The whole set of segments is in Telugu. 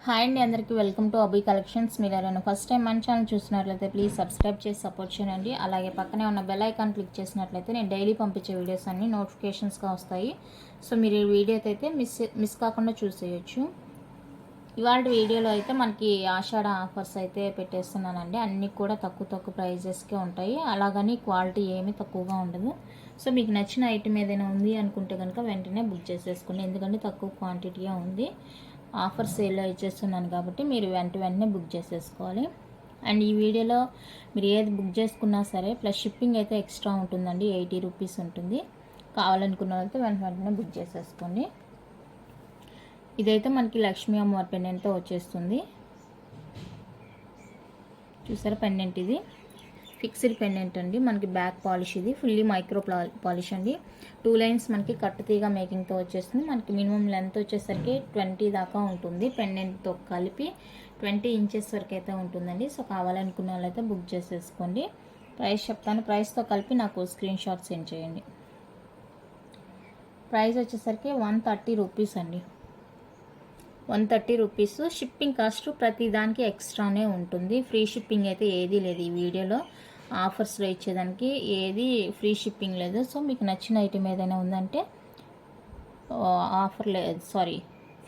హాయ్ అండి, అందరికీ వెల్కమ్ టు అభి కలెక్షన్స్. మీరు ఎవరైనా ఫస్ట్ టైం మన ఛానల్ చూసినట్లయితే ప్లీజ్ సబ్స్క్రైబ్ చేసి సపోర్ట్ చేయండి. అలాగే పక్కనే ఉన్న బెల్ ఐకాన్ క్లిక్ చేసినట్లయితే నేను డైలీ పంపించే వీడియోస్ అన్నీ నోటిఫికేషన్స్గా వస్తాయి. సో మీరు ఈ వీడియో అయితే మిస్ కాకుండా చూసేయచ్చు. ఇవాళ వీడియోలో అయితే మనకి ఆషాఢ ఆఫర్స్ అయితే పెట్టేస్తున్నానండి. అన్నీ కూడా తక్కువ ప్రైజెస్కే ఉంటాయి. అలాగని క్వాలిటీ ఏమీ తక్కువగా ఉండదు. సో మీకు నచ్చిన ఐటమ్ ఏదైనా ఉంది అనుకుంటే కనుక వెంటనే బుక్ చేసేసుకోండి. ఎందుకంటే తక్కువ క్వాంటిటీగా ఉంది. ఆఫర్ సేల్లో ఇచ్చేస్తున్నాను కాబట్టి మీరు వెంటనే బుక్ చేసేసుకోవాలి. అండ్ ఈ వీడియోలో మీరు ఏది బుక్ చేసుకున్నా సరే ప్లస్ షిప్పింగ్ అయితే ఎక్స్ట్రా ఉంటుందండి. 80 రూపీస్ ఉంటుంది. కావాలనుకున్న వాళ్ళతో వెంటనే బుక్ చేసేసుకోండి. ఇదైతే మనకి లక్ష్మీ అమ్మవారి పెండెంట్తో వచ్చేస్తుంది. చూసారా పెండెంట్, ఇది ఫిక్స్డ్ పెండెంట్ అండి. మనకి బ్యాక్ పాలిష్, ఇది ఫుల్లీ మైక్రో పాలిష్ అండి. 2 లైన్స్ మనకి కట్టుతీగా మేకింగ్తో వచ్చేస్తుంది. మనకి మినిమం లెంత్ వచ్చేసరికి 20 దాకా ఉంటుంది. పెండెంట్తో కలిపి 20 ఇంచెస్ వరకు అయితే ఉంటుందండి. సో కావాలనుకున్న వాళ్ళైతే బుక్ చేసేసుకోండి. ప్రైస్ చెప్తాను, ప్రైస్తో కలిపి నాకు స్క్రీన్ షాట్ సెండ్ చేయండి. ప్రైస్ వచ్చేసరికి 130 రూపీస్ అండి. 130 రూపీస్. షిప్పింగ్ కాస్ట్ ప్రతి దానికి ఎక్స్ట్రానే ఉంటుంది. ఫ్రీ షిప్పింగ్ అయితే ఏదీ లేదు ఈ వీడియోలో. ఆఫర్స్లో ఇచ్చేదానికి ఏది ఫ్రీ షిప్పింగ్ లేదు. సో మీకు నచ్చిన ఐటెం ఏదైనా ఉందంటే ఆఫర్ లేదు,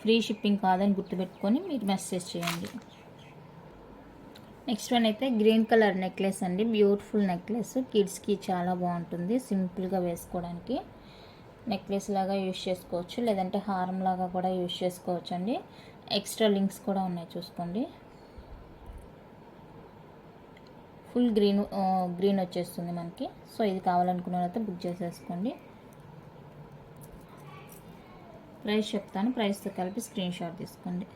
ఫ్రీ షిప్పింగ్ కాదని గుర్తుపెట్టుకొని మీరు మెసేజ్ చేయండి. నెక్స్ట్ వన్ అయితే గ్రీన్ కలర్ నెక్లెస్ అండి. బ్యూటిఫుల్ నెక్లెస్, కిడ్స్కి చాలా బాగుంటుంది. సింపుల్గా వేసుకోవడానికి నెక్లెస్ లాగా యూజ్ చేసుకోవచ్చు, లేదంటే హారం లాగా కూడా యూజ్ చేసుకోవచ్చు అండి. ఎక్స్ట్రా లింక్స్ కూడా ఉన్నాయి, చూసుకోండి. ఫుల్ గ్రీన్ వచ్చేస్తుంది మనకి. సో ఇది కావాలనుకున్న వాళ్ళైతే బుక్ చేసేసుకోండి. ప్రైస్ చెప్తాను, ప్రైస్తో కలిపి స్క్రీన్ షాట్ తీసుకోండి.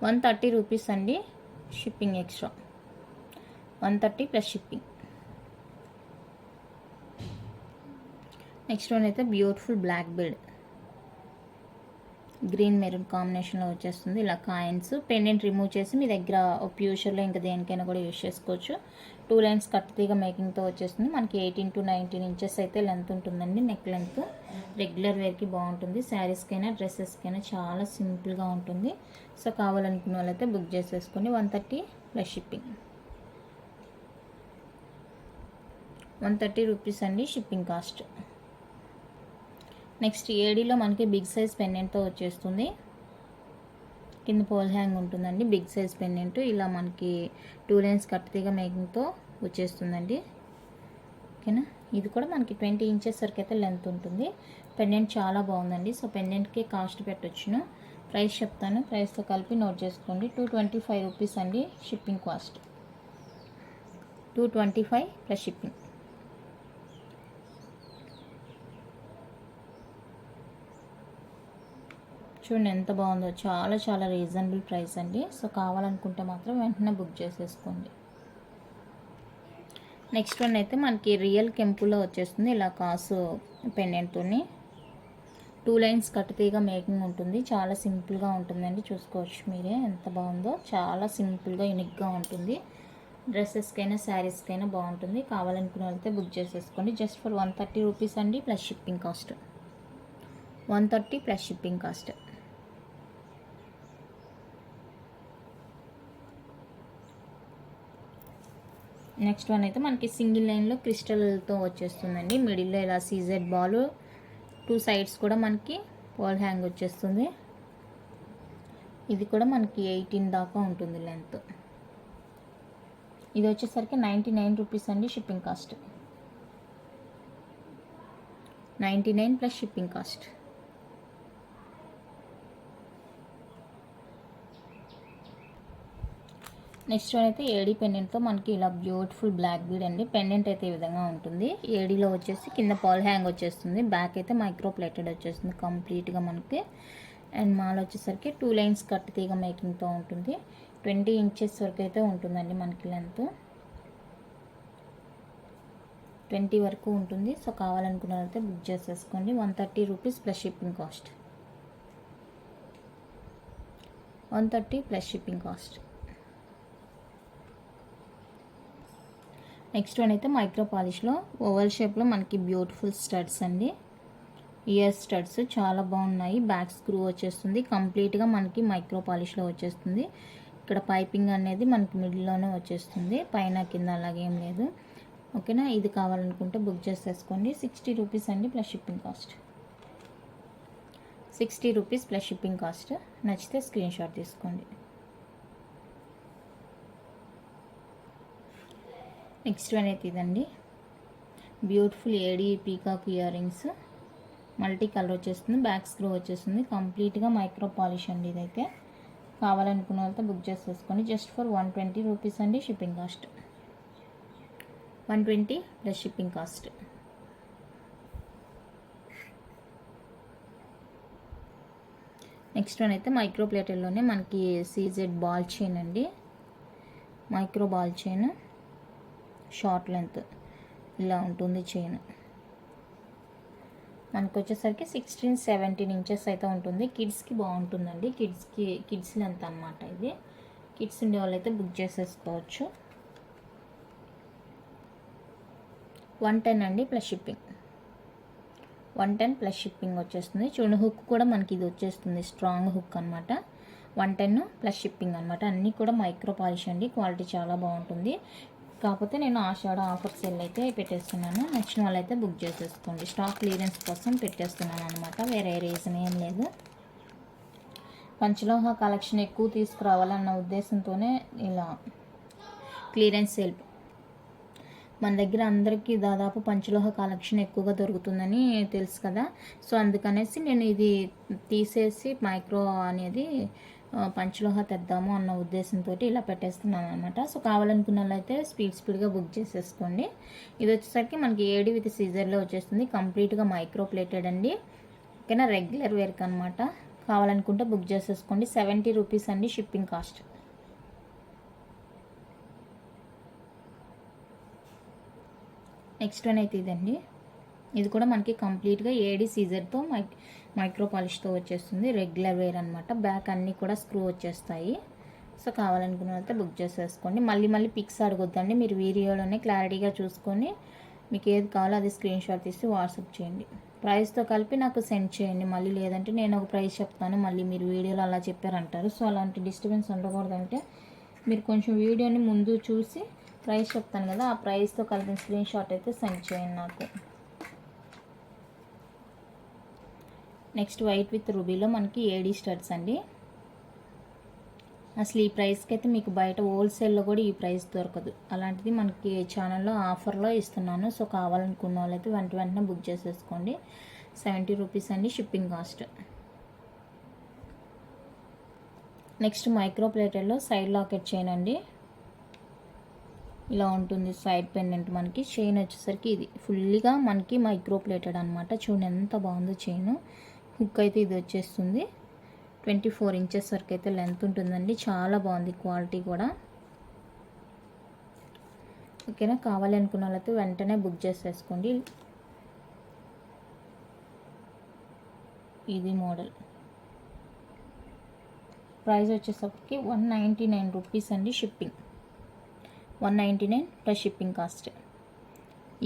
130 రూపీస్ అండి. Shipping extra 130 plus shipping. Next one అయితే beautiful black bead, green maroon కాంబినేషన్లో వచ్చేస్తుంది. ఇలా కాయిన్స్ పెండెంట్ రిమూవ్ చేసి మీ దగ్గర ఫ్యూచర్లో ఇంకా దేనికైనా కూడా యూజ్ చేసుకోవచ్చు. 2 లైన్స్ కట్టుతీగా మేకింగ్తో వచ్చేస్తుంది. మనకి 18 to 19 ఇంచెస్ అయితే లెంత్ ఉంటుందండి. నెక్ లెంత్ రెగ్యులర్ వేర్కి బాగుంటుంది. శారీస్కైనా డ్రెస్సెస్కైనా చాలా సింపుల్గా ఉంటుంది. సో కావాలనుకున్న వాళ్ళైతే బుక్ చేసేసుకొని 130 ప్లస్ షిప్పింగ్. 130 రూపీస్ అండి షిప్పింగ్ కాస్ట్. నెక్స్ట్ ఏడీలో మనకి బిగ్ సైజ్ పెండెంట్తో వచ్చేస్తుంది. కింద పోల్ హ్యాంగ్ ఉంటుందండి. బిగ్ సైజ్ పెండెంట్ ఇలా మనకి 2 లైన్స్ కట్టుతీగా మేకింగ్తో వచ్చేస్తుందండి. ఓకేనా, ఇది కూడా మనకి 20 ఇంచెస్ వరకు అయితే లెంత్ ఉంటుంది. పెండెంట్ చాలా బాగుందండి. సో పెండెంట్కి కాస్ట్ పెట్టొచ్చును. ప్రైస్ చెప్తాను, ప్రైస్తో కలిపి నోట్ చేసుకోండి. 225 రూపీస్ అండి షిప్పింగ్ కాస్ట్. 225 plus shipping. చూడండి ఎంత బాగుందో, చాలా రీజనబుల్ ప్రైస్ అండి. సో కావాలనుకుంటే మాత్రం వెంటనే బుక్ చేసేసుకోండి. నెక్స్ట్ వన్ అయితే మనకి రియల్ కెంపులో వచ్చేస్తుంది. ఇలా కాసు పెండెంట్తో 2 లైన్స్ కట్టుతీగా మేకింగ్ ఉంటుంది. చాలా సింపుల్గా ఉంటుందండి. చూసుకోవచ్చు మీరే ఎంత బాగుందో. చాలా సింపుల్గా యూనిక్గా ఉంటుంది. డ్రెస్సెస్కైనా శారీస్కైనా బాగుంటుంది. కావాలనుకున్న వాళ్ళైతే బుక్ చేసేసుకోండి. జస్ట్ ఫర్ 130 రూపీస్ అండి plus shipping cost. 130 plus shipping cost. Next one అయితే మనకి సింగిల్ లైన్లో క్రిస్టల్తో వచ్చేస్తుందండి. మిడిల్లో ఇలా సీజెడ్ బాల్, 2 సైడ్స్ కూడా మనకి పోల్ హ్యాంగ్ వచ్చేస్తుంది. ఇది కూడా మనకి 18 దాకా ఉంటుంది లెంత్. ఇది వచ్చేసరికి 99 రూపీస్ అండి shipping cost. 99 plus shipping cost. Next one అయితే ఏడీ పెండెంట్తో మనకి ఇలా బ్యూటిఫుల్ బ్లాక్ బీడ్ అండి. పెండెంట్ అయితే ఈ విధంగా ఉంటుంది. ఏడీలో వచ్చేసి కింద పాల్ హ్యాంగ్ వచ్చేస్తుంది. బ్యాక్ అయితే మైక్రో ప్లేటెడ్ వచ్చేస్తుంది కంప్లీట్గా మనకి. అండ్ మాల్ వచ్చేసరికి 2 లైన్స్ కట్టుతీగా మేకింగ్తో ఉంటుంది. 20 ఇంచెస్ వరకు అయితే ఉంటుందండి మనకి లెంత్. 20 వరకు ఉంటుంది. సో కావాలనుకున్న వాళ్ళైతే బుక్ చేసేసుకోండి. 130 rupees plus shipping cost. 130 plus shipping cost. Next one అయితే మైక్రో పాలిష్లో ఓవల్ షేప్లో మనకి బ్యూటిఫుల్ స్టడ్స్ అండి. ఇయర్ స్టడ్స్ చాలా బాగున్నాయి. బ్యాక్ స్క్రూ వచ్చేస్తుంది. కంప్లీట్గా మనకి మైక్రో పాలిష్లో వచ్చేస్తుంది. ఇక్కడ పైపింగ్ అనేది మనకి మిడిల్లోనే వచ్చేస్తుంది, పైన కింద అలాగే ఏం లేదు. ఓకేనా, ఇది కావాలనుకుంటే బుక్ చేసేసుకోండి. 60 రూపీస్ అండి plus shipping cost. 60 rupees plus shipping cost. నచ్చితే స్క్రీన్ షాట్ తీసుకోండి. నెక్స్ట్ వన్ అయితే ఇదండి, beautiful AD peacock earrings. Multi colour వచ్చేస్తుంది, బ్యాక్ స్క్రూ వచ్చేస్తుంది. కంప్లీట్గా మైక్రో పాలిష్ అండి. ఇదైతే కావాలనుకున్న వాళ్ళతో బుక్ చేసేసుకోండి. జస్ట్ ఫర్ 120 రూపీస్ అండి shipping cost. 120 plus shipping cost. Next one అయితే మైక్రో ప్లేటర్లోనే మనకి సీజెడ్ బాల్ చైన్ అండి. Micro ball chain, short length ఇలా ఉంటుంది చైన్. మనకు వచ్చేసరికి 16-17 ఇంచెస్ అయితే ఉంటుంది. కిడ్స్కి బాగుంటుందండి. కిడ్స్ లెంత్ అనమాట ఇది. కిడ్స్ ఉండే వాళ్ళు అయితే బుక్ చేసేసుకోవచ్చు. 110 అండి ప్లస్ షిప్పింగ్. 110 ప్లస్ షిప్పింగ్ వచ్చేస్తుంది. చూడండి, హుక్ కూడా మనకి ఇది వచ్చేస్తుంది, స్ట్రాంగ్ హుక్ అనమాట. 110 ప్లస్ షిప్పింగ్ అనమాట. అన్నీ కూడా మైక్రో పాలిష్ అండి. క్వాలిటీ చాలా బాగుంటుంది. కాకపోతే నేను ఆషాఢ ఆఫర్ సేల్ అయితే పెట్టేస్తున్నాను. నచ్చిన వాళ్ళైతే బుక్ చేసేసుకోండి. స్టాక్ క్లియరెన్స్ కోసం పెట్టేస్తున్నాను అనమాట, వేరే రీజన్ ఏం లేదు. పంచలోహ కలెక్షన్ ఎక్కువ తీసుకురావాలన్న ఉద్దేశంతోనే ఇలా క్లియరెన్స్ సేల్. మన దగ్గర అందరికీ దాదాపు పంచలోహ కలెక్షన్ ఎక్కువగా దొరుకుతుందని తెలుసు కదా. సో అందుకనేసి నేను ఇది తీసేసి మైక్రో అనేది పంచలోహ తెద్దాము అన్న ఉద్దేశంతో ఇలా పెట్టేస్తున్నాను అనమాట. సో కావాలనుకున్న వాళ్ళైతే స్పీడ్గా బుక్ చేసేసుకోండి. ఇది వచ్చేసరికి మనకి ఏడి విత్ సీజర్లో వచ్చేస్తుంది. కంప్లీట్గా మైక్రో ప్లేటెడ్ అండి. ఓకేనా, రెగ్యులర్ వేర్క్ అనమాట. కావాలనుకుంటే బుక్ చేసేసుకోండి. 70 రూపీస్ అండి షిప్పింగ్ కాస్ట్. నెక్స్ట్ వన్ అయితే ఇదండి. ఇది కూడా మనకి కంప్లీట్గా ఏడి సీజర్తో మైక్రో పాలిష్తో వచ్చేస్తుంది. రెగ్యులర్ వేర్ అనమాట. బ్యాక్ అన్నీ కూడా స్క్రూ వచ్చేస్తాయి. సో కావాలనుకున్న వాళ్ళతో బుక్ చేసేసుకోండి. మళ్ళీ పిక్స్ అడగొద్దండి, మీరు వీడియోలోనే క్లారిటీగా చూసుకొని మీకు ఏది కావాలో అది స్క్రీన్ షాట్ తీసి వాట్సాప్ చేయండి. ప్రైస్తో కలిపి నాకు సెండ్ చేయండి. మళ్ళీ లేదంటే నేను ఒక ప్రైస్ చెప్తాను, మళ్ళీ మీరు వీడియోలో అలా చెప్పారంటారు. సో అలాంటి డిస్టర్బెన్స్ ఉండకూడదంటే మీరు కొంచెం వీడియోని ముందు చూసి ప్రైస్ చెప్తాను కదా, ఆ ప్రైస్తో కలిపిన స్క్రీన్ షాట్ అయితే సెండ్ చేయండి నాకు. నెక్స్ట్ వైట్ విత్ రూబీలో మనకి ఏడీ స్టడ్స్ అండి. అసలు ఈ ప్రైస్కి అయితే మీకు బయట హోల్సేల్లో కూడా ఈ ప్రైస్ దొరకదు. అలాంటిది మనకి ఛానల్లో ఆఫర్లో ఇస్తున్నాను. సో కావాలనుకున్న వాళ్ళైతే వెంటనే బుక్ చేసేసుకోండి. 70 రూపీస్ అండి షిప్పింగ్ కాస్ట్. నెక్స్ట్ మైక్రో ప్లేటర్లో సైడ్ లాకెట్ చైన్ అండి. ఇలా ఉంటుంది సైడ్ పెండెంట్. మనకి చైన్ వచ్చేసరికి ఇది ఫుల్గా మనకి మైక్రో ప్లేటెడ్ అనమాట. చూడండి ఎంత బాగుందో చైన్. హుక్ అయితే ఇది వచ్చేస్తుంది. 24 ఇంచెస్ వరకు అయితే లెంత్ ఉంటుందండి. చాలా బాగుంది క్వాలిటీ కూడా. ఓకేనా, కావాలి అనుకున్న వాళ్ళైతే వెంటనే బుక్ చేసేసుకోండి. ఇది మోడల్. ప్రైస్ వచ్చేసరికి 199 రూపీస్ అండి షిప్పింగ్. 199 plus shipping cost.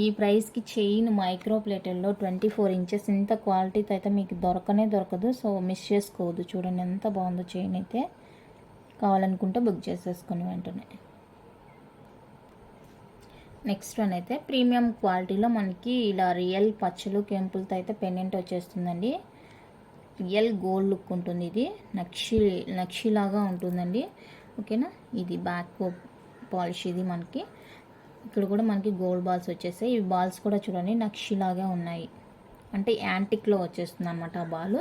ఈ ప్రైస్కి చైన్ మైక్రో ప్లేటర్లో 24 ఇంచెస్ ఇంత క్వాలిటీతో అయితే మీకు దొరకదు. సో మిస్ చేసుకోవద్దు. చూడండి ఎంత బాగుందో చైన్ అయితే. కావాలనుకుంటే బుక్ చేసేసుకొని వెంటనే. నెక్స్ట్ వన్ అయితే ప్రీమియం క్వాలిటీలో మనకి ఇలా రియల్ పచ్చలు కెంపులతో అయితే పెండెంట్ వచ్చేస్తుందండి. రియల్ గోల్డ్ లుక్ ఉంటుంది. ఇది నక్షిలాగా ఉంటుందండి. ఓకేనా, ఇది బ్యాక్ పాలిష్. ఇది మనకి ఇక్కడ కూడా మనకి గోల్డ్ బాల్స్ వచ్చేసాయి. ఈ బాల్స్ కూడా చూడండి నక్షిలాగా ఉన్నాయి, అంటే యాంటిక్లో వచ్చేస్తుంది అనమాట ఆ బాల్.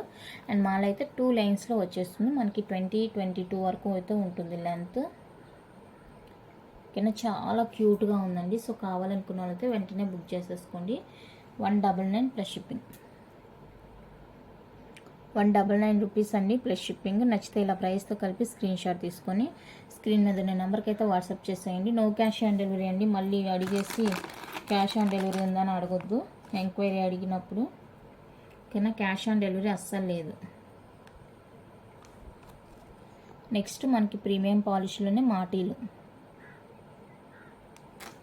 అండ్ మాల్ అయితే 2 లైన్స్లో వచ్చేస్తుంది. మనకి 20-22 వరకు అయితే ఉంటుంది లెంత్. ఓకేనా, చాలా క్యూట్గా ఉందండి. సో కావాలనుకున్న వాళ్ళైతే వెంటనే బుక్ చేసేసుకోండి. 199 ప్లస్ షిప్పింగ్. 199 రూపీస్ అండి ప్లస్ షిప్పింగ్. నచ్చితే ఇలా ప్రైస్తో కలిపి స్క్రీన్ షాట్ తీసుకొని స్క్రీన్ మీద ఉన్న నెంబర్కి అయితే వాట్సాప్ చేసేయండి. నో క్యాష్ ఆన్ డెలివరీ అండి. మళ్ళీ అడిగేసి క్యాష్ ఆన్ డెలివరీ ఉందని అడగొద్దు ఎంక్వైరీ అడిగినప్పుడు. ఓకేనా, క్యాష్ ఆన్ డెలివరీ అస్సలు లేదు. నెక్స్ట్ మనకి ప్రీమియం పాలిష్లోనే మాటీలు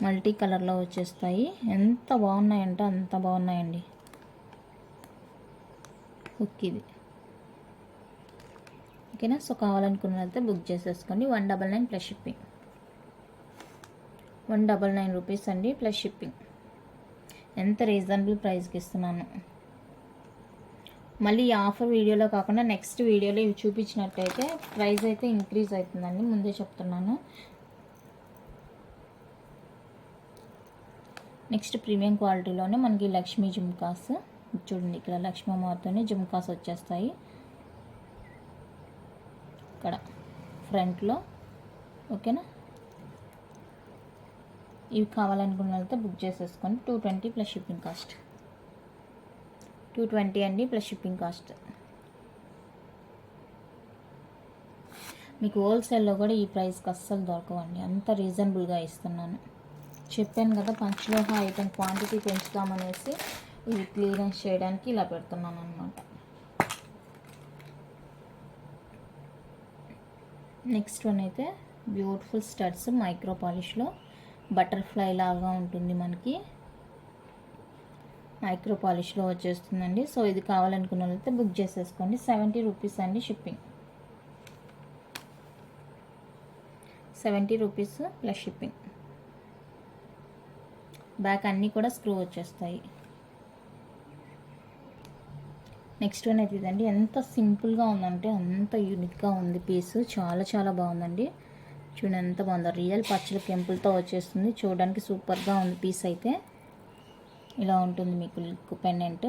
మల్టీ కలర్లో వచ్చేస్తాయి. ఎంత బాగున్నాయంటే అంత బాగున్నాయండి. హుక్ ఇది. ఓకేనా. సో కావాలనుకున్న వాళ్ళైతే బుక్ చేసేసుకోండి. 199 ప్లస్ షిప్పింగ్. 199 రూపీస్ అండి ప్లస్ షిప్పింగ్. ఎంత రీజనబుల్ ప్రైస్కి ఇస్తున్నాను. మళ్ళీ ఈ ఆఫర్ వీడియోలో కాకుండా నెక్స్ట్ వీడియోలో ఇవి చూపించినట్టయితే ప్రైస్ అయితే ఇంక్రీజ్ అవుతుందండి, ముందే చెప్తున్నాను. నెక్స్ట్ ప్రీమియం క్వాలిటీలోనే మనకి లక్ష్మీ జుమ్కాస్ చూడండి. ఇక్కడ లక్ష్మీ అమ్మవారితోనే జుమ్కాస్ వచ్చేస్తాయి ఇక్కడ ఫ్రంట్లో. ఓకేనా. ఇవి కావాలనుకున్న వాళ్ళతో బుక్ చేసేసుకోండి. 220 ప్లస్ షిప్పింగ్ కాస్ట్. 220 అండి ప్లస్ షిప్పింగ్ కాస్ట్. మీకు హోల్సేల్లో కూడా ఈ ప్రైస్కి అస్సలు దొరకవండి, అంత రీజనబుల్గా ఇస్తున్నాను. చెప్పాను కదా, పంచలోహ ఐటెం క్వాంటిటీ పెంచుతామనేసి ఇది క్లియరెన్స్ చేయడానికి ఇలా పెడుతున్నాను అనమాట. నెక్స్ట్ వన్ అయితే బ్యూటిఫుల్ స్టడ్స్ మైక్రో పాలిష్లో బటర్ఫ్లై లాగా ఉంటుంది, మనకి మైక్రో పాలిష్లో వచ్చేస్తుందండి. సో ఇది కావాలనుకున్న వాళ్ళైతే బుక్ చేసేసుకోండి. 70 రూపీస్ అండి shipping. 70 rupees plus shipping. Back అన్నీ కూడా స్క్రూ వచ్చేస్తాయి. నెక్స్ట్ వన్ అయితే ఇదండి. ఎంత సింపుల్గా ఉందంటే అంత యూనిక్గా ఉంది పీస్. చాలా చాలా బాగుందండి. చూడండి ఎంత బాగుందో. రియల్ పచ్చల కెంపులతో వచ్చేస్తుంది. చూడడానికి సూపర్గా ఉంది పీస్ అయితే. ఇలా ఉంటుంది మీకు లుక్ పెండెంట్.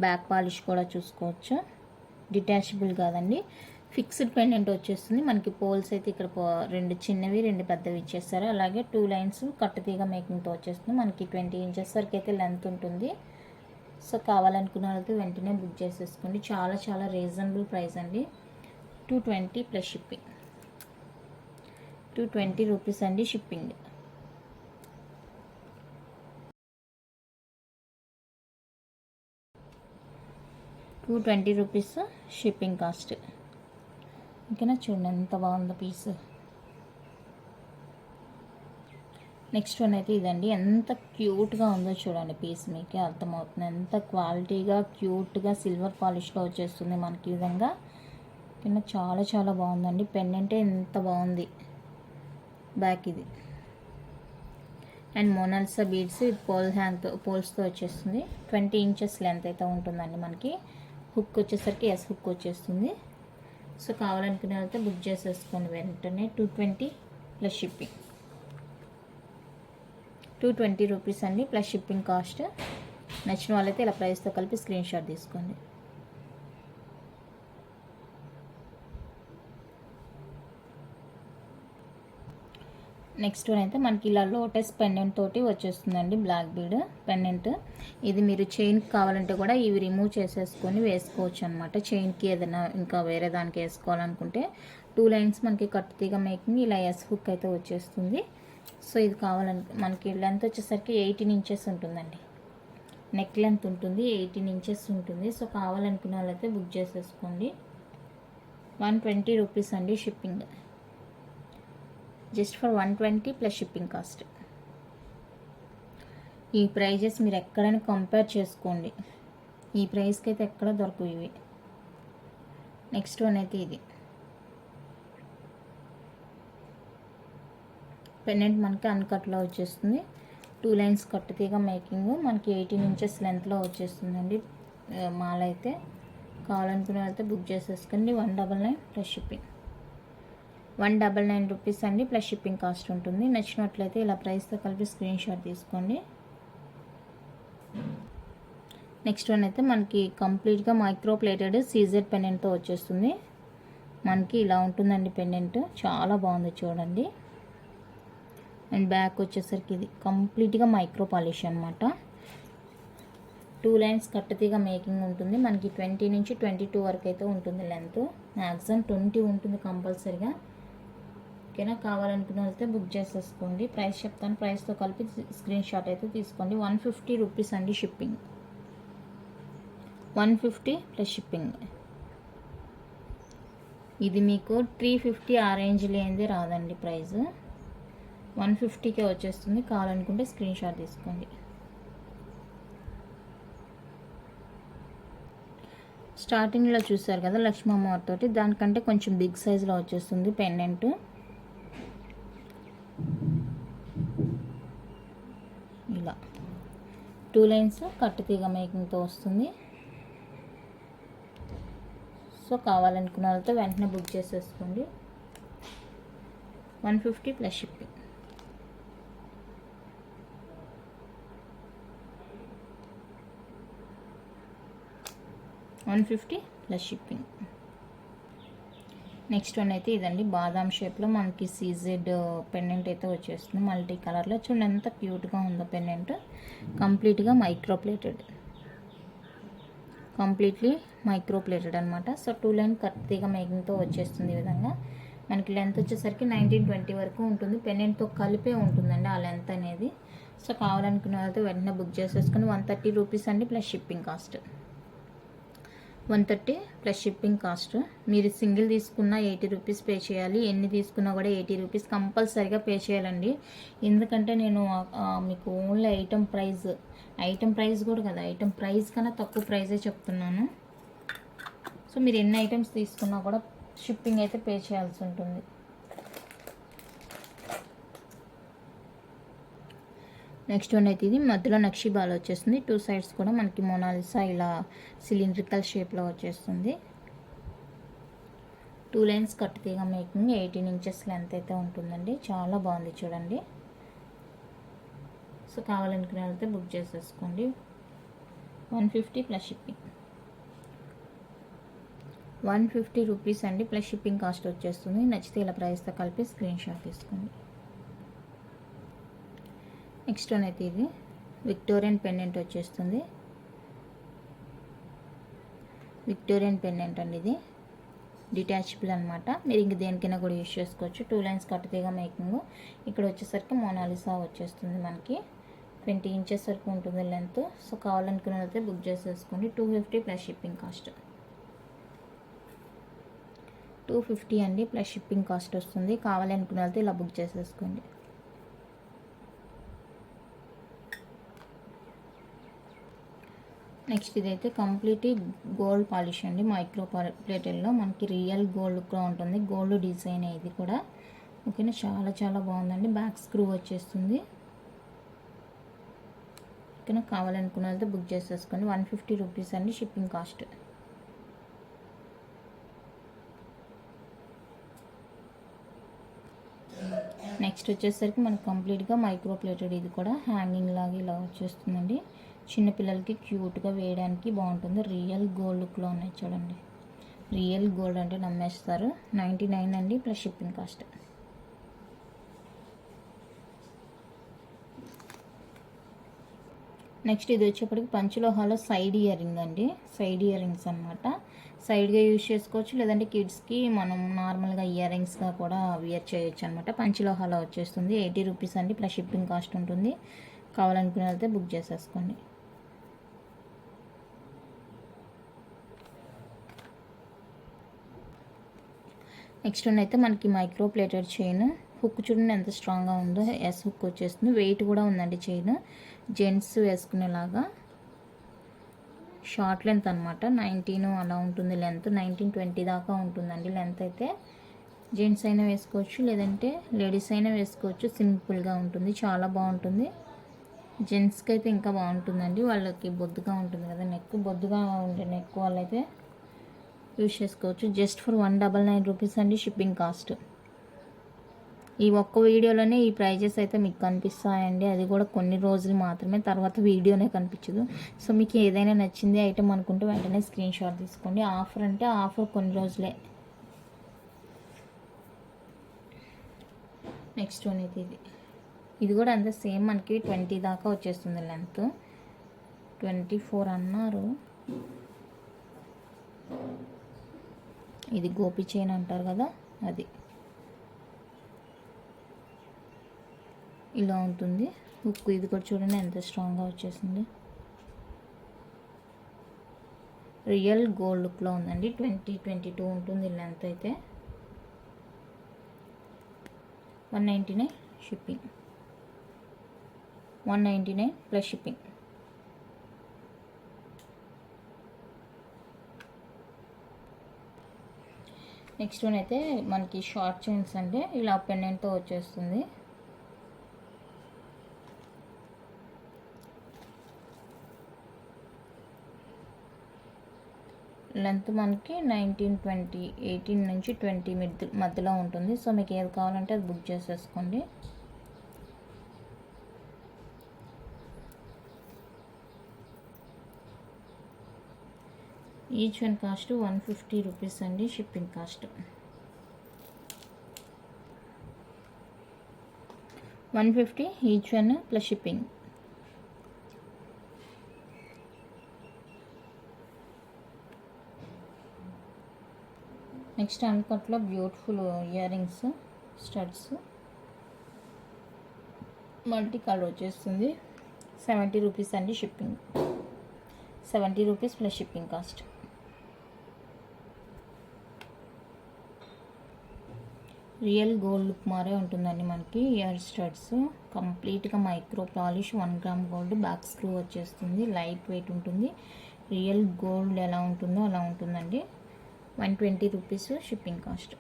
బ్యాక్ పాలిష్ కూడా చూసుకోవచ్చు. డిటాచబుల్ కాదండి, ఫిక్స్డ్ పెండెంట్ వచ్చేస్తుంది. మనకి పోల్స్ అయితే ఇక్కడ 2 చిన్నవి 2 పెద్దవి ఇచ్చేస్తారు. అలాగే 2 లైన్స్ కట్టుతీగ మేకింగ్తో వచ్చేస్తుంది. మనకి 20 ఇంచెస్ వరకు అయితే లెంత్ ఉంటుంది. సో కావాలనుకున్న వాళ్ళకి వెంటనే బుక్ చేసేసుకోండి. చాలా చాలా రీజనబుల్ ప్రైస్ అండి. 220 ప్లస్ షిప్పింగ్. 220 రూపీస్ అండి షిప్పింగ్. ₹220 shipping cost. ఓకేనా. చూడండి ఎంత బాగుందో పీస్. నెక్స్ట్ వన్ అయితే ఇదండి. ఎంత క్యూట్గా ఉందో చూడండి పీస్, మీకే అర్థమవుతుంది. ఎంత క్వాలిటీగా క్యూట్గా సిల్వర్ పాలిష్లో వచ్చేస్తుంది మనకి ఈ విధంగా. కింద చాలా చాలా బాగుందండి. పెండెంటే ఎంత బాగుంది. బ్యాక్ ఇది అండ్ మోనాలిసా బీడ్స్ విత్ పోల్స్తో వచ్చేస్తుంది. 20 ఇంచెస్ లెంత్ అయితే ఉంటుందండి మనకి. హుక్ వచ్చేసరికి ఎస్ హుక్ వచ్చేస్తుంది. సో కావాలనుకునే వాళ్ళతో బుక్ చేసేసుకోండి వెంటనే. 220 ప్లస్ షిప్పింగ్. 220 రూపీస్ అండి ప్లస్ షిప్పింగ్ కాస్ట్. నచ్చిన వాళ్ళైతే ఇలా ప్రైస్తో కలిపి స్క్రీన్ షాట్ తీసుకోండి. నెక్స్ట్ వన్ అయితే మనకి ఇలా లోటస్ పెండెంట్ తోటి వచ్చేస్తుందండి. Black bead pendant. ఇది మీరు చైన్కి కావాలంటే కూడా ఇవి రిమూవ్ చేసేసుకొని వేసుకోవచ్చు అనమాట. చైన్కి ఏదైనా ఇంకా వేరే దానికి వేసుకోవాలనుకుంటే 2 లైన్స్ మనకి కట్టుతీగ మేకింగ్ ఇలా ఎస్ హుక్ అయితే వచ్చేస్తుంది. సో ఇది కావాలంటే మనకి లెంత్ వచ్చేసరికి 18 ఇంచెస్ ఉంటుందండి. నెక్ లెంత్ ఉంటుంది, 18 ఇంచెస్ ఉంటుంది. సో కావాలనుకున్న వాళ్ళైతే బుక్ చేసేసుకోండి. 120 రూపీస్ అండి shipping. Just for 120 plus shipping cost. ఈ ప్రైజెస్ మీరు ఎక్కడైనా కంపేర్ చేసుకోండి. ఈ ప్రైస్కి అయితే ఎక్కడ దొరకవు ఇవి. నెక్స్ట్ వన్ అయితే ఇది పెండెంట్ మనకి అన్కట్లో వచ్చేస్తుంది. 2 లైన్స్ కట్టుతీగ మేకింగ్ మనకి 18 ఇంచెస్ లెంత్లో వచ్చేస్తుందండి. మాల అయితే కావాలనుకునే వాళ్ళతో బుక్ చేసేసుకోండి. 199 ప్లస్ షిప్పింగ్. 199 రూపీస్ అండి ప్లస్ షిప్పింగ్ కాస్ట్ ఉంటుంది. నచ్చినట్లయితే ఇలా ప్రైస్తో కలిపి స్క్రీన్ షాట్ తీసుకోండి. నెక్స్ట్ వన్ అయితే మనకి కంప్లీట్గా మైక్రో ప్లేటెడ్ సీజెడ్ పెండెంట్తో వచ్చేస్తుంది. మనకి ఇలా ఉంటుందండి పెండెంట్. చాలా బాగుంది చూడండి. అండ్ బ్యాక్ వచ్చేసరికి ఇది కంప్లీట్గా మైక్రో పాలిష్ అనమాట. 2 లైన్స్ కట్టుతీగ మేకింగ్ ఉంటుంది. మనకి 20 నుంచి 22 వరకు అయితే ఉంటుంది లెంత్. మ్యాక్సిమం 20 ఉంటుంది కంపల్సరీగా. ఓకేనా. కావాలనుకున్న అయితే బుక్ చేసేసుకోండి. ప్రైస్ చెప్తాను, ప్రైస్తో కలిపి స్క్రీన్ షాట్ అయితే తీసుకోండి. 150 రూపీస్ అండి షిప్పింగ్. 150 plus shipping. ఇది మీకు 350 ఆ రేంజ్ లేనిదే రాదండి ప్రైస్. 150కే వచ్చేస్తుంది. కావాలనుకుంటే స్క్రీన్ షాట్ తీసుకోండి. స్టార్టింగ్లో చూసారు కదా లక్ష్మీ అమ్మవారి తోటి, దానికంటే కొంచెం బిగ్ సైజులో వచ్చేస్తుంది పెండెంట్. ఇలా 2 లైన్స్ కట్టుతీగ మేకింగ్తో వస్తుంది. సో కావాలనుకున్న వాళ్ళతో వెంటనే బుక్ చేసేసుకోండి. 150 ప్లస్ షిప్పింగ్. నెక్స్ట్ వన్ అయితే ఇదండి, బాదాం షేప్లో మనకి సీజెడ్ పెండెంట్ అయితే వచ్చేస్తుంది మల్టీ కలర్లో. చూడండి ఎంత క్యూట్గా ఉందో పెండెంట్. కంప్లీట్లీ మైక్రో ప్లేటెడ్ అనమాట. సో 2 లైన్ కత్తిగా మేకింగ్తో వచ్చేస్తుంది. ఈ విధంగా మనకి లెంత్ వచ్చేసరికి 19-20 వరకు ఉంటుంది. పెండెంట్తో కలిపే ఉంటుందండి ఆ లెంత్ అనేది. సో కావాలనుకున్న వాళ్ళతో వెంటనే బుక్ చేసేసుకుని 130 రూపీస్ అండి plus shipping cost. 130 plus shipping cost. మీరు సింగిల్ తీసుకున్నా 80 రూపీస్ పే చేయాలి, ఎన్ని తీసుకున్నా కూడా 80 రూపీస్ కంపల్సరీగా పే చేయాలండి. ఎందుకంటే నేను మీకు ఓన్లీ ఐటమ్ ప్రైస్ కూడా కదా, ఐటమ్ ప్రైస్ కన్నా తక్కువ ప్రైజే చెప్తున్నాను. సో మీరు ఎన్ని ఐటమ్స్ తీసుకున్నా కూడా షిప్పింగ్ అయితే పే చేయాల్సి ఉంటుంది. నెక్స్ట్ వన్ అయితే ఇది మధ్యలో నక్షి బాల్ వచ్చేస్తుంది. 2 సైడ్స్ కూడా మనకి మోనాలిసా ఇలా సిలిండ్రికల్ షేప్లో వచ్చేస్తుంది. 2 లైన్స్ కట్టుతీగ మేకింగ్, 18 ఇంచెస్ లెంత్ అయితే ఉంటుందండి. చాలా బాగుంది చూడండి. సో కావాలనుకునే వాళ్ళతో బుక్ చేసేసుకోండి. 150 ప్లస్ షిప్పింగ్. 150 రూపీస్ అండి ప్లస్ షిప్పింగ్ కాస్ట్ వచ్చేస్తుంది. నచ్చితే ఇలా ప్రైస్తో కలిపి స్క్రీన్ షాట్ తీసుకోండి. నెక్స్ట్ వన్ అయితే ఇది విక్టోరియన్ పెండెంట్ వచ్చేస్తుంది. విక్టోరియన్ పెండెంట్ అండి, ఇది డిటాచబుల్ అనమాట. మీరు ఇంక దేనికైనా కూడా యూజ్ చేసుకోవచ్చు. 2 లైన్స్ కట్టుతీగ మేకింగ్. ఇక్కడ వచ్చేసరికి మోనాలిసా వచ్చేస్తుంది మనకి. 20 ఇంచెస్ వరకు ఉంటుంది లెంత్. సో కావాలనుకున్న అయితే బుక్ చేసేసుకోండి. 250 ప్లస్ షిప్పింగ్ కాస్ట్. 250 అండి ప్లస్ షిప్పింగ్ కాస్ట్ వస్తుంది. కావాలనుకున్న అయితే ఇలా బుక్ చేసేసుకోండి. నెక్స్ట్ ఇదైతే కంప్లీట్లీ గోల్డ్ పాలిష్ అండి, మైక్రో ప్లేటెడ్లో మనకి రియల్ గోల్డ్గా ఉంటుంది. గోల్డ్ డిజైన్ ఇది కూడా ఓకేనా. చాలా చాలా బాగుందండి. బ్యాక్ స్క్రూ వచ్చేస్తుంది ఓకేనా. కావాలనుకున్న వాళ్ళతో బుక్ చేసేసుకోండి. 150 రూపీస్ అండి షిప్పింగ్ కాస్ట్. నెక్స్ట్ వచ్చేసరికి మనకి కంప్లీట్గా మైక్రో ప్లేటెడ్, ఇది కూడా హ్యాంగింగ్ లాగా ఇలా వచ్చేస్తుందండి. చిన్నపిల్లలకి క్యూట్గా వేయడానికి బాగుంటుంది. రియల్ గోల్డ్ లుక్లో ఉన్నాయి చూడండి. రియల్ గోల్డ్ అంటే నమ్మేస్తారు. 99 అండి ప్లస్ షిప్పింగ్ కాస్ట్. నెక్స్ట్ ఇది వచ్చేప్పటికి పంచలోహాలో సైడ్ ఇయర్ రింగ్ అండి. సైడ్ ఇయర్ రింగ్స్ అనమాట. సైడ్గా యూజ్ చేసుకోవచ్చు, లేదంటే కిడ్స్కి మనం నార్మల్గా ఇయర్ రింగ్స్గా కూడా వియర్ చేయొచ్చు అనమాట. పంచలోహాలో వచ్చేస్తుంది. 80 రూపీస్ అండి ప్లస్ షిప్పింగ్ కాస్ట్ ఉంటుంది. కావాలనుకునే అయితే బుక్ చేసేసుకోండి. నెక్స్ట్ వన్ అయితే మనకి మైక్రో ప్లేటెడ్ చైన్. హుక్ చూడండి ఎంత స్ట్రాంగ్గా ఉందో. ఎస్ హుక్ వచ్చేస్తుంది. వెయిట్ కూడా ఉందండి చైన్. జెంట్స్ వేసుకునేలాగా షార్ట్ లెంత్ అనమాట. 19 అలా ఉంటుంది లెంత్. 19-20 దాకా ఉంటుందండి లెంత్ అయితే. జెంట్స్ అయినా వేసుకోవచ్చు, లేదంటే లేడీస్ అయినా వేసుకోవచ్చు. సింపుల్గా ఉంటుంది, చాలా బాగుంటుంది. జెంట్స్కి అయితే ఇంకా బాగుంటుందండి. వాళ్ళకి బొద్దుగా ఉంటుంది కదా నెక్, బొద్దుగా ఉండే నెక్ వాళ్ళైతే యూజ్ చేసుకోవచ్చు. జస్ట్ ఫర్ 199 రూపీస్ అండి షిప్పింగ్ కాస్ట్. ఈ ఒక్క వీడియోలోనే ఈ ప్రైజెస్ అయితే మీకు కనిపిస్తాయండి. అది కూడా కొన్ని రోజులు మాత్రమే, తర్వాత వీడియోనే కనిపించదు. సో మీకు ఏదైనా నచ్చింది ఐటమ్ అనుకుంటే వెంటనే స్క్రీన్ షాట్ తీసుకోండి. ఆఫర్ అంటే ఆఫర్ కొన్ని రోజులే. నెక్స్ట్ వన్ అయితే ఇది కూడా అంతే సేమ్. మనకి 20 దాకా వచ్చేస్తుంది లెంత్. 24 అన్నారు. ఇది గోపి చైన్ అంటారు కదా, అది ఇలా ఉంటుంది. హుక్ ఇది కూడా చూడండి ఎంత స్ట్రాంగ్గా వచ్చేసింది. రియల్ గోల్డ్ లుక్లో ఉందండి. 20-22 ఉంటుంది లెంత్ అయితే. 199 shipping. 199 plus shipping. Next one అయితే మనకి షార్ట్ చైన్స్ అంటే ఇలా పెండెంట్తో వచ్చేస్తుంది. లెంత్ మనకి 19-20 18 నుంచి 20 మధ్యలో ఉంటుంది. సో మీకు ఏది కావాలంటే అది బుక్ చేసేసుకోండి. ఈచ్ వన్ కాస్ట్ 150 రూపీస్ అండి, shipping cost 150 each one plus shipping. Next అన్కట్లో beautiful earrings studs multi colour వచ్చేస్తుంది. 70 రూపీస్ అండి, shipping 70 rupees plus shipping cost. Real gold look మారే ఉంటుందండి మనకి ఇయర్ స్టడ్స్. కంప్లీట్గా micro polish 1 gram gold, back screw వచ్చేస్తుంది, లైట్ వెయిట్ ఉంటుంది. రియల్ గోల్డ్ ఎలా ఉంటుందో అలా ఉంటుందండి. 120 rupees shipping cost.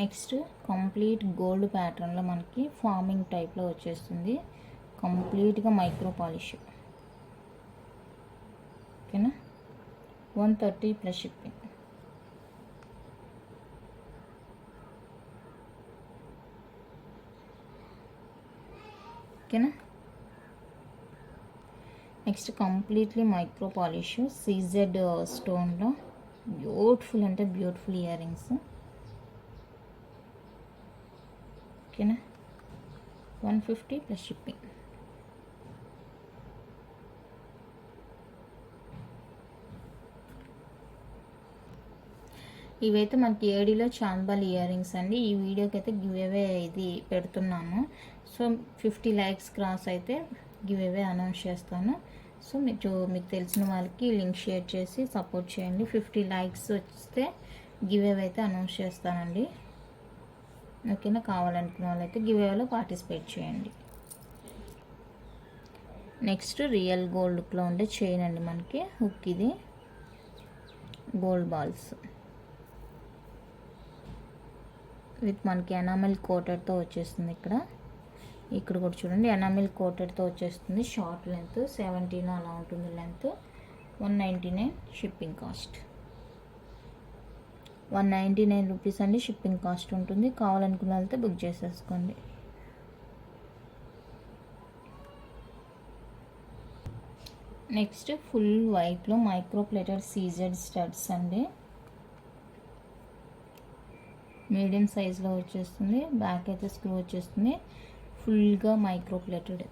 Next complete gold ప్యాటర్న్లో మనకి ఫార్మింగ్ టైప్లో వచ్చేస్తుంది. కంప్లీట్గా మైక్రో పాలిష్. ఓకేనా, 130 ప్లస్ షిప్పింగ్. ఓకేనా. Next completely micro polish CZ స్టోన్లో బ్యూటిఫుల్ అంటే బ్యూటిఫుల్ ఇయర్ రింగ్స్. ఓకేనా, 150 ప్లస్ షిప్పింగ్. ఇవైతే మనకి ఏడీలో చాంబాల్ ఇయర్ రింగ్స్ అండి. ఈ వీడియోకి అయితే గివ్ అవే ఇది పెడుతున్నాను. సో 50 లైక్స్ క్రాస్ అయితే గివ్ అవే అనౌన్స్ చేస్తాను. సో మీకు తెలిసిన వాళ్ళకి లింక్ షేర్ చేసి సపోర్ట్ చేయండి. 50 లైక్స్ వస్తే గివ్ అవే అయితే అనౌన్స్ చేస్తానండి. ఓకేనా, కావాలనుకున్న వాళ్ళైతే గివ్ అవేలో పార్టిసిపేట్ చేయండి. నెక్స్ట్ రియల్ గోల్డ్ లుక్లో ఉండే చైన్ అండి మనకి హుక్. ఇది గోల్డ్ బాల్స్ విత్ మనకి ఎనామిల్ కోటెడ్తో వచ్చేస్తుంది. ఇక్కడ కూడా చూడండి, ఎనామిల్ కోటెడ్తో వచ్చేస్తుంది. షార్ట్ లెంత్ 17 అలా ఉంటుంది లెంత్. 199 shipping cost. 199 రూపీస్ అండి, షిప్పింగ్ కాస్ట్ ఉంటుంది. కావాలనుకున్న వాళ్ళతో బుక్ చేసేసుకోండి. నెక్స్ట్ ఫుల్ వైట్లో మైక్రో ప్లేటెడ్ సీజెడ్ స్టడ్స్ అండి. మీడియం సైజులో వచ్చేస్తుంది. బ్యాక్ అయితే స్క్రూ వచ్చేస్తుంది. ఫుల్గా మైక్రో ప్లేటెడ్.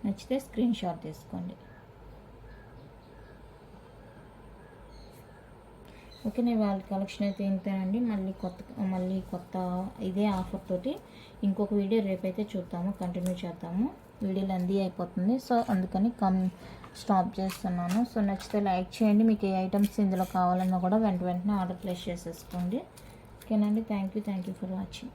నచ్చితే స్క్రీన్ షాట్ తీసుకోండి. ఓకే, నేను వాళ్ళ కలెక్షన్ అయితే ఇంతేనండి. మళ్ళీ కొత్త ఇదే ఆఫర్ తోటి ఇంకొక వీడియో రేపైతే చూద్దాము, కంటిన్యూ చేద్దాము. వీడియో లెందీ అయిపోతుంది, సో అందుకని స్టాప్ చేస్తున్నాను. సో నచ్చితే లైక్ చేయండి. మీకు ఏ ఐటమ్స్ ఇందులో కావాలన్నా కూడా వెంటనే ఆర్డర్ ప్లేస్ చేసేసుకోండి. ఓకేనండి, థ్యాంక్ యూ ఫర్ వాచింగ్.